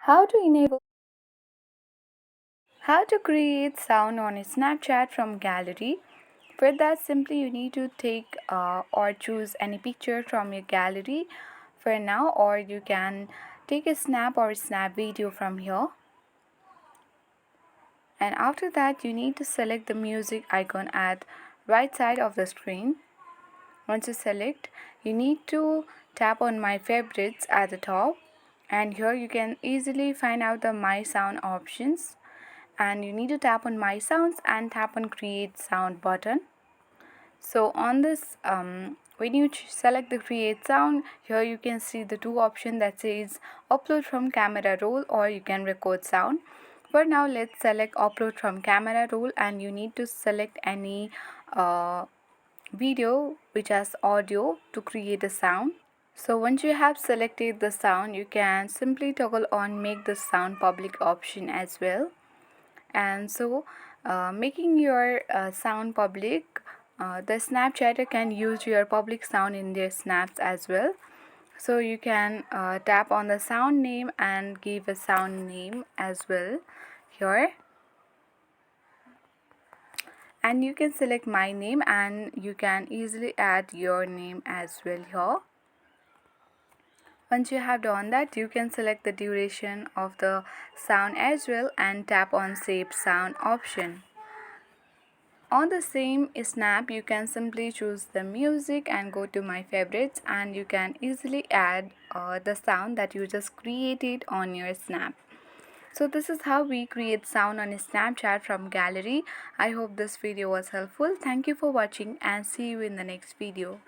How to enable How to create sound on Snapchat from gallery. For that, simply you need to take or choose any picture from your gallery for now, or you can take a snap or snap video from here. And after that, you need to select the music icon at right side of the screen. Once you select, you need to tap on my favorites at the top, and here you can easily find out the my sound options, and you need to tap on my sounds and tap on create sound button. So on this when you select the create sound, here you can see the two options that says upload from camera roll or you can record sound. For now, let's select upload from camera roll, and you need to select any video which has audio to create a sound. So once you have selected the sound, you can simply toggle on make the sound public option as well. And so making your sound public, the Snapchatter can use your public sound in their snaps as well. So you can tap on the sound name and give a sound name as well here, and you can select my name and you can easily add your name as well here. Once you have done that, you can select the duration of the sound as well and tap on save sound option. On the same snap, you can simply choose the music and go to my favorites, and you can easily add the sound that you just created on your snap. So this is how we create sound on Snapchat from gallery. I hope this video was helpful. Thank you for watching and see you in the next video.